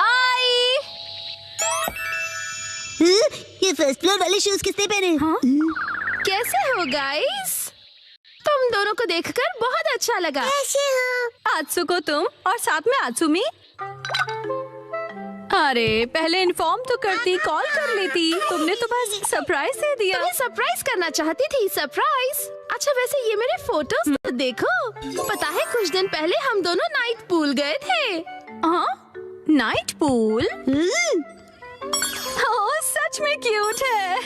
आई। ये first floor वाले shoes किसने पहने? हाँ? कैसे हो गाइस? तुम दोनों को देखकर बहुत अच्छा लगा। कैसे हो? आत्सुको तुम और साथ में आत्सुमी। अरे पहले इन्फॉर्म तो करती, कॉल कर लेती। तुमने तो बस सरप्राइज दे दिया। तुम्हें सरप्राइज करना चाहती थी। सरप्राइज। अच्छा वैसे ये मेरे फोटोज तो देखो। पता है कुछ दिन पहले हम दोनों नाइट पूल गए थे। हाँ, नाइट पूल। ओह सच में क्यूट है।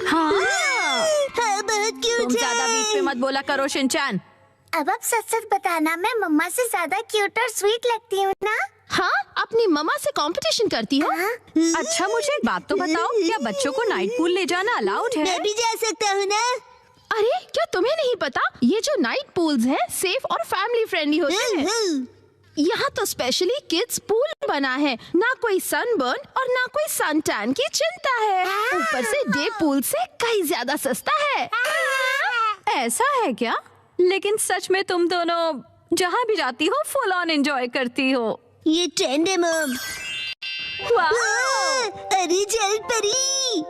हाँ, हाँ बहुत क्यूट तुम ज्यादा बीच में मत बोला करो शिनचैन। अब आप सच सच बताना, मैं मम्मा से ज्यादा क्यूट और स्वीट लगती हूँ ना? हाँ, अपनी मम्मा से कंपटीशन करती हो? अच्छा मुझे एक बात तो बताओ, क्या बच्चों को नाइट पूल ले जाना अलाउड है? मैं भी जा सकता हूँ ना? अरे क्या तुम्हें नहीं पता, ये जो नाइट पूल्स हैं सेफ और फैमिली फ्रेंडली होते हैं। यहाँ तो स्पेशली किड्स पूल बना है। ना कोई सनबर्न और ना कोई सन टैन की चिंता है। ऊपर से डे पूल से कहीं ज्यादा सस्ता है। ऐसा है क्या? लेकिन सच में तुम दोनों जहाँ भी जाती हो फुल ऑन एंजॉय करती हो। ये ट्रेंड है मम। अरे जल परी,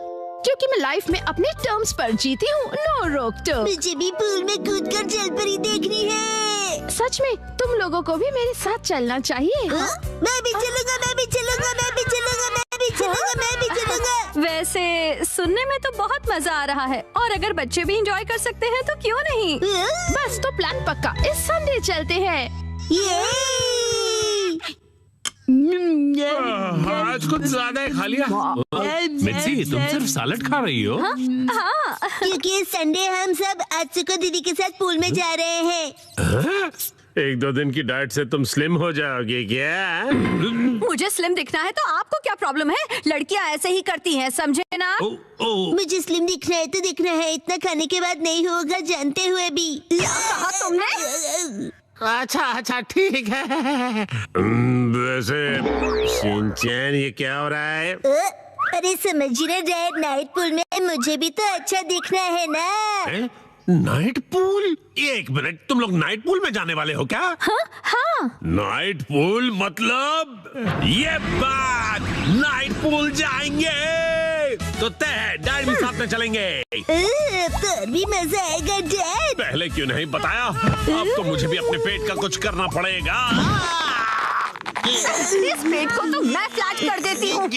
क्योंकि मैं लाइफ में अपने टर्म्स पर जीती हूँ। नो रोक टोक। मुझे भी पूल में कूदकर जल परी देखनी है। सच में तुम लोगों को भी मेरे साथ चलना चाहिए। मैं भी चलूंगा, मैं भी चलूंगा, मैं भी चलूंगा, मैं भी चलूंगा, मैं भी चलूंगा। वैसे सुनने में तो बहुत मजा आ रहा है, और अगर बच्चे भी एंजॉय कर सकते हैं तो क्यों नहीं। बस तो प्लान पक्का, इस संडे चलते हैं। आज कुछ ज्यादा ही खा लिया। मिर्ची तुम सिर्फ सैलेड खा रही हो? हाँ। क्योंकि संडे हम सब आत्सुको दीदी के साथ पूल में जा रहे हैं। एक दो दिन की डाइट से तुम स्लिम हो जाओगे क्या? मुझे स्लिम दिखना है तो आपको क्या प्रॉब्लम है? लड़कियां ऐसे ही करती हैं, समझे ना? मुझे स्लिम दिखना है तो दिखना है, इतना खाने के बाद नहीं होगा जानते हुए भी। क्या कहा तुमने? अच्छा ठीक है। वैसे शिनचैन ये क्या हो रहा है? अरे समझिए ना डैड, नाइट पूल में मुझे भी तो अच्छा दिखना है ना। Night pool? एक मिनट, तुम लोग नाइट पूल में जाने वाले हो क्या? हाँ। नाइट पूल मतलब ये बात, नाइट पूल जाएंगे तो तय है, डैड भी साथ में चलेंगे। तो भी मजा आएगा डैड। पहले क्यों नहीं बताया? अब तो मुझे भी अपने पेट का कुछ करना पड़ेगा। इस पेट को तो मैं फ्लैट कर देती हूँ।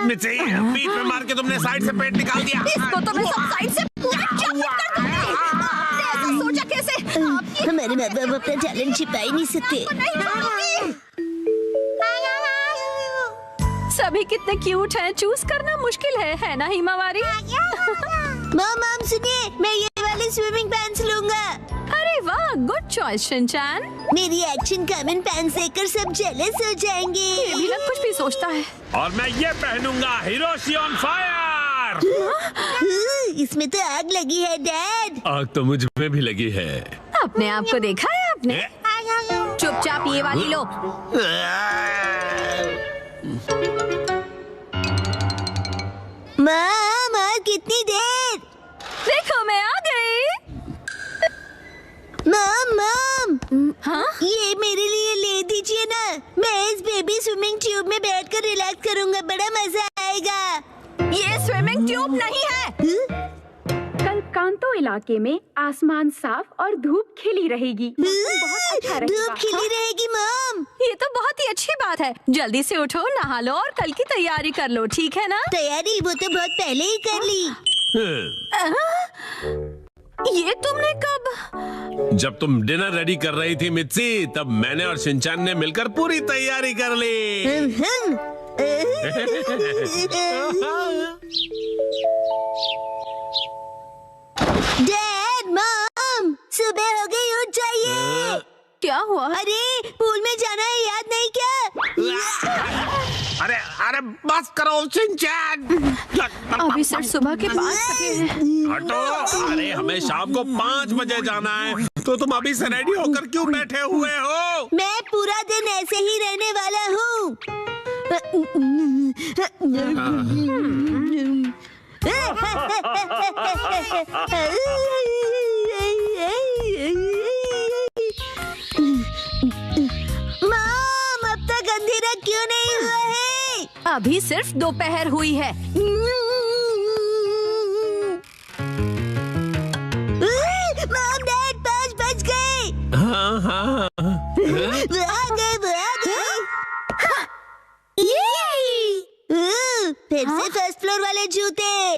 पीठ में मार के तुमने साइड से पेट निकाल दिया। इसको तो मैं सब साइड से पूरा चॉप कर दूंगी। आपने ऐसा सोचा कैसे? हमारे माँ बाप अपना टैलेंट छिपा ही नहीं सकते। सभी कितने क्यूट हैं, चूज करना मुश्किल है ना हिमावारी? मॉम सुनिए, मैं ये वाले स्विमिंग पैंट्स लूंगा। अरे वाह, गुड चॉइस शिनचैन। मेरी एक्शन कॉमन पैंट्स देखकर सब जेलस हो जाएंगे। ये भी ना कुछ भी सोचता है। और मैं ये पहनूंगा, हिरोशी ऑन फायर। इसमें तो आग लगी है डैड। आग तो मुझ में भी लगी है। अपने आप को देखा है आपने? चुपचाप ये वाली लो। माँ कितनी देर? देखो मैं आ गई। मॉम हाँ? ये मेरे लिए ले दीजिए ना। मैं इस बेबी स्विमिंग ट्यूब में बैठकर रिलैक्स करूंगा, बड़ा मजा आएगा। ये स्विमिंग ट्यूब नहीं है। कल कांतो इलाके में आसमान साफ और धूप खिली रहेगी। मौसम बहुत अच्छा रहेगा। धूप खिली रहेगी मॉम। ये तो बहुत ही अच्छी बात है। जल्दी से उठो, नहा लो और कल की तैयारी कर लो, ठीक है ना? तैयारी वो तो बहुत पहले ही कर ली। ये तुमने कब? जब तुम डिनर रेडी कर रही थी मित्सी, तब मैंने और शिनचैन ने मिलकर पूरी तैयारी कर ली। डैड मॉम सुबह हो गई, उठ जाइए। क्या हुआ? अरे पूल में जाना है, याद नहीं क्या? अरे बस करो शिनचैन। अभी सिर्फ सुबह के 5 बजे हैं। हटो। अरे हमें शाम को 5 बजे जाना है, तो तुम अभी से रेडी होकर क्यों बैठे हुए हो? मैं पूरा दिन ऐसे ही रहने वाला हूँ। अभी सिर्फ दोपहर हुई है। मॉम डैड 5 बज गए। हाँ हाँ वो आ गए। फिर से फर्स्ट फ्लोर वाले जूते।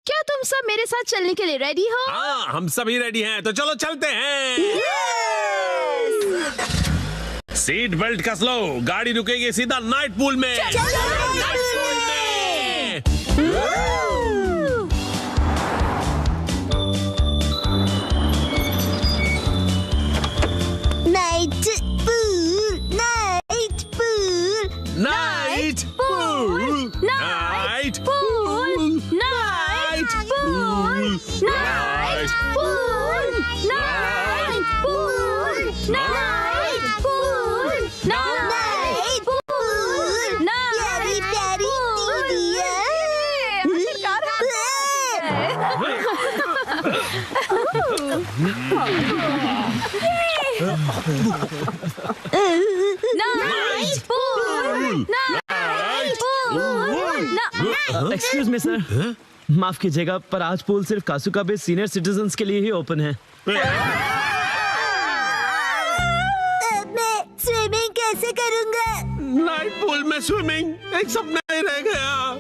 क्या तुम सब मेरे साथ चलने के लिए रेडी हो? हाँ, हम सभी रेडी हैं, तो चलो चलते हैं। सीट बेल्ट कस लो, गाड़ी रुकेगी सीधा नाइट पूल में। Night pool, night pool, night pool, night pool, night pool, night pool, night pool, night pool, night pool, प्यारी प्यारी एक्सक्यूज मी सर, माफ कीजिएगा पर आज पूल सिर्फ कासुका बे सीनियर सिटीजन्स के लिए ही ओपन है। मैं स्विमिंग कैसे करूँगा? नाइट पूल में स्विमिंग एक सपना ही रह गया।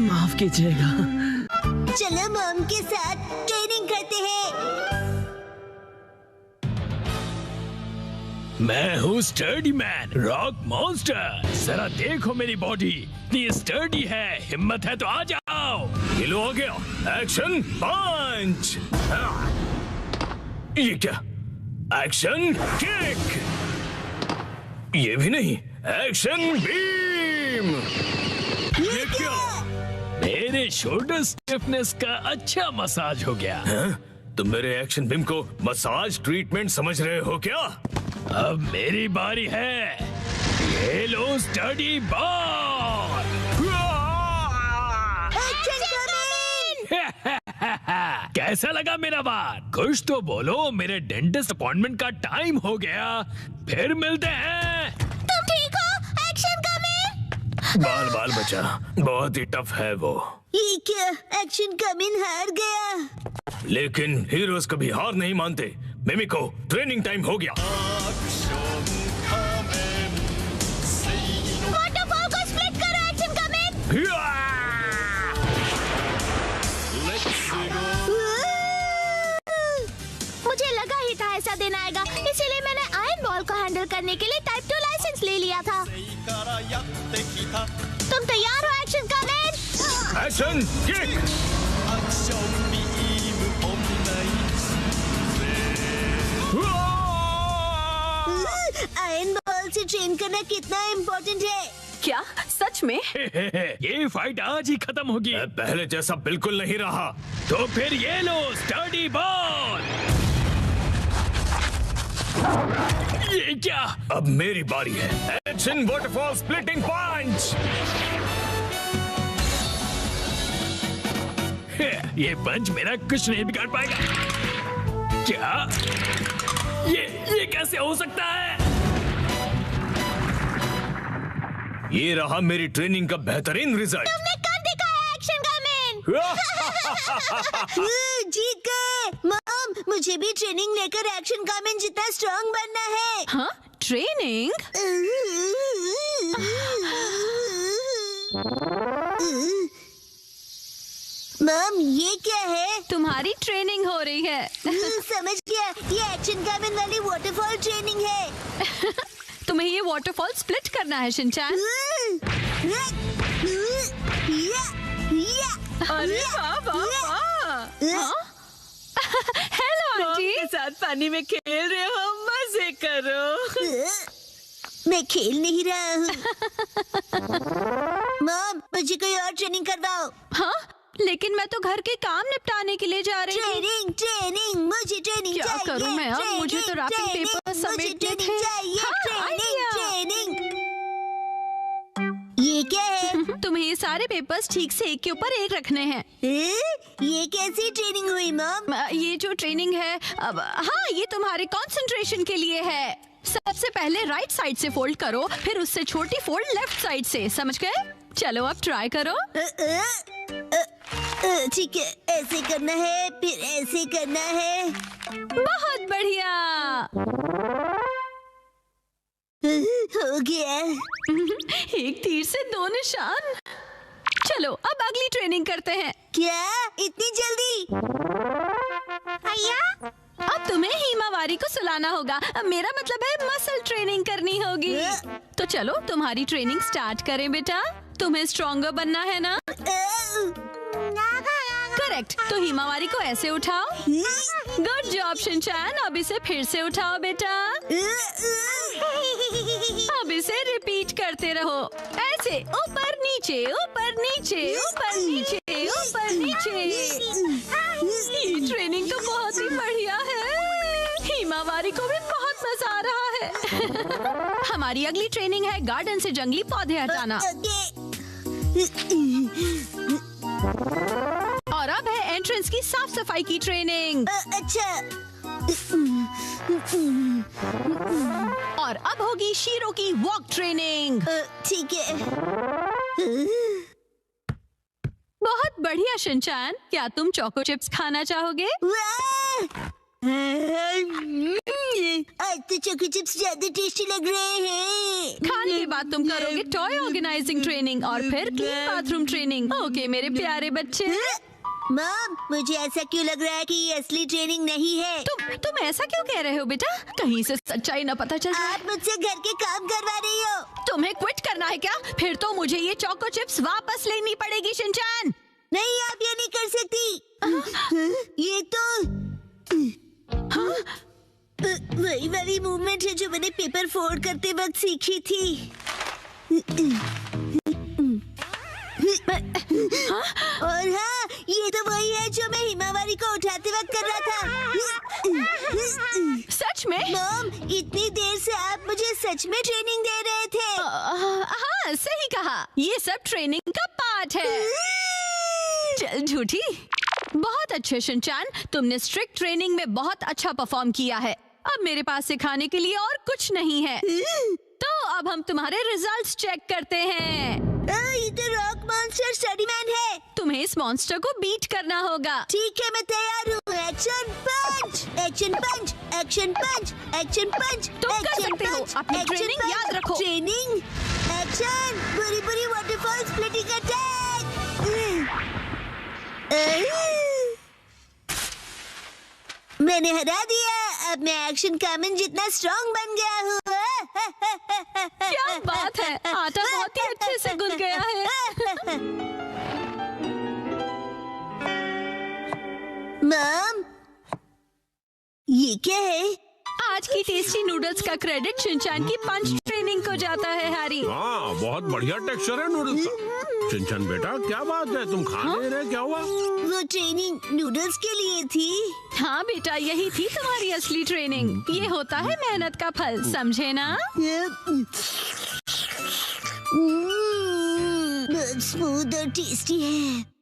माफ कीजिएगा। चलो मॉम के साथ ट्रेनिंग करते हैं। मैं हूँ स्टर्डी मैन, रॉक मॉन्स्टर। जरा देखो मेरी बॉडी इतनी स्टर्डी है, हिम्मत है तो आ जाओ। ये लो, आ गया। एक्शन पंच। ये क्या? Action kick. ये भी नहीं। Action beam. ये क्या? मेरे शोल्डर स्टिफनेस का अच्छा मसाज हो गया। तुम मेरे एक्शन बीम को मसाज ट्रीटमेंट समझ रहे हो क्या? अब मेरी बारी है। ये लो स्टडी बॉल। कैसा लगा मेरा बार? कुछ तो बोलो, मेरे डेंटिस्ट अपॉइंटमेंट का टाइम हो गया। फिर मिलते हैं। तुम ठीक हो? Action coming. बाल बाल बचा, बहुत ही टफ है वो। ये क्या? एक्शन कमिंग हार गया। लेकिन हीरोज कभी हार नहीं मानते। मिमिको, ट्रेनिंग टाइम हो गया। वाटरफॉल को स्प्लिट करो। Action coming. मुझे लगा ही था ऐसा दिन आएगा, इसीलिए मैंने आयरन बॉल को हैंडल करने के लिए टाइप 2 लाइसेंस ले लिया था। तुम तैयार हो? Action coming. Action kick. Iron ball से ट्रेन करना कितना इम्पोर्टेंट है। क्या सच में? ये फाइट आज ही खत्म होगी। पहले जैसा बिल्कुल नहीं रहा। तो फिर ये लो स्टडी बॉल। ये क्या? अब मेरी बारी है। एक्शन वाटरफॉल स्प्लिटिंग पंच। ये पंच मेरा कुछ नहीं बिगाड़ पाएगा। क्या? ये कैसे हो सकता है? ये रहा मेरी ट्रेनिंग का बेहतरीन रिजल्ट। तुमने कर दिखाया एक्शन कमिंग। जीत गए। मॉम, मुझे भी ट्रेनिंग लेकर एक्शन कमिंग जितना स्ट्रांग बनना है। हाँ, ट्रेनिंग? मॉम, ये क्या है? तुम्हारी ट्रेनिंग हो रही है। समझ गया, ये एक्शन कमिंग वाली वाटरफॉल ट्रेनिंग है। तुम्हें ये वाटरफॉल स्प्लिट करना है शिनचैन। अरे वाह वाह वाह। Hello aunty. के साथ पानी में खेल रहे हो, मजे करो। मैं खेल नहीं रहा हूँ। मॉम, मुझे कोई और ट्रेनिंग करवाओ। हाँ, लेकिन मैं तो घर के काम निपटाने के लिए जा रही हूँ। ट्रेनिंग, मुझे ट्रेनिंग क्या चाहिए। करूँ मैं अब? मुझे तो रैपिंग ट्रेनिंग, पेपर मुझे समेटने ट्रेनिंग थे। चाहिए। हाँ, आइडिया। ट्रेनिंग। ये क्या है? तुम्हें ये सारे पेपर्स ठीक से एक के ऊपर एक रखने हैं। ये कैसी ट्रेनिंग हुई मॉम? ये जो ट्रेनिंग है, अब हाँ, ये तुम्हारे कंसंट्रेशन के लिए है। सबसे पहले राइट साइड से फोल्ड करो, फिर उससे छोटी फोल्ड लेफ्ट साइड से, समझ गए? चलो अब ट्राई करो। ठीक है, ऐसे करना है, फिर ऐसे करना है। बहुत बढ़िया। हो गया। एक तीर से 2 निशान। चलो अब अगली ट्रेनिंग करते हैं। क्या इतनी जल्दी? अब तुम्हें हिमावारी को सुलाना होगा। अब मेरा मतलब है मसल ट्रेनिंग करनी होगी। तो चलो तुम्हारी ट्रेनिंग स्टार्ट करें बेटा। तुम्हें स्ट्रॉन्गर बनना है ना? करेक्ट। तो हिमावारी को ऐसे उठाओ। Good job Shinchan. अब इसे फिर से उठाओ बेटा। अब इसे रिपीट करते रहो, ऐसे ऊपर नीचे ऊपर नीचे ऊपर नीचे ऊपर नीचे। ये ट्रेनिंग तो बहुत ही बढ़िया है। हिमावारी को भी बहुत मजा आ रहा है। हमारी अगली ट्रेनिंग है गार्डन से जंगली पौधे हटाना। और अब है एंट्रेंस की साफ सफाई की ट्रेनिंग। अच्छा। और अब होगी शीरो की वॉक ट्रेनिंग। ठीक है। बहुत बढ़िया शिनचैन। क्या तुम चोको चिप्स खाना चाहोगे? आज तो चोको चिप्स ज्यादा टेस्टी लग रहे हैं। खाने के बाद तुम करोगे टॉय ऑर्गेनाइजिंग ट्रेनिंग और फिर क्लीन बाथरूम ट्रेनिंग। ओके मेरे प्यारे बच्चे। मॉम, मुझे ऐसा क्यों लग रहा है कि ये असली ट्रेनिंग नहीं है? तुम ऐसा क्यों कह रहे हो बेटा? कहीं से सच्चाई न पता चल जाए। आप मुझसे घर के काम करवा रही हो। तुम्हें क्विट करना है क्या? फिर तो मुझे ये चोको चिप्स वापस लेनी पड़ेगी शिनचैन। नहीं, आप ये नहीं कर सकती। ये तो वही वाली मूवमेंट है जो मैंने पेपर फोल्ड करते वक्त सीखी थी। और हाँ, ये तो वही है जो मैं हिमावारी को उठाते वक्त कर रहा था। सच में? मॉम, इतनी देर से आप मुझे सच में ट्रेनिंग दे रहे थे। हाँ सही कहा। ये सब ट्रेनिंग का पार्ट है। चल झूठी। बहुत अच्छे शिनचैन, तुमने स्ट्रिक्ट ट्रेनिंग में बहुत अच्छा परफॉर्म किया है। अब मेरे पास सिखाने के लिए और कुछ नहीं है। तो अब हम तुम्हारे रिजल्ट्स चेक करते हैं। ये तो रॉक मॉन्स्टर स्टडीमैन है। तुम्हें इस मॉन्स्टर को बीट करना होगा। ठीक है, मैं तैयार हूँ। एक्शन पंच, एक्शन पंच, एक्शन पंच, एक्शन पंच। तुम कर सकते हो। अपनी ट्रेनिंग याद रखो। ट्रेनिंग, एक्शन, बुरी बुरी वाटरफॉल स्प्लिटिंग अटैक। मैंने हरा दिया। अब मैं एक्शन कामन जितना स्ट्रॉन्ग बन गया हूँ। क्या बात है, आटा बहुत ही अच्छे से गूंथ गया है। मॉम, ये क्या है? आज की टेस्टी नूडल्स का क्रेडिट शिनचैन की पंच ट्रेनिंग को जाता है हैरी। हाँ, बहुत बढ़िया टेक्सचर है नूडल्स का। शिनचैन बेटा, क्या बात है, तुम खा नहीं रहे? क्या हुआ? वो ट्रेनिंग नूडल्स के लिए थी। हाँ बेटा, यही थी तुम्हारी असली ट्रेनिंग। ये होता है मेहनत का फल, समझे ना? बहुत स्मूथ और टेस्टी है।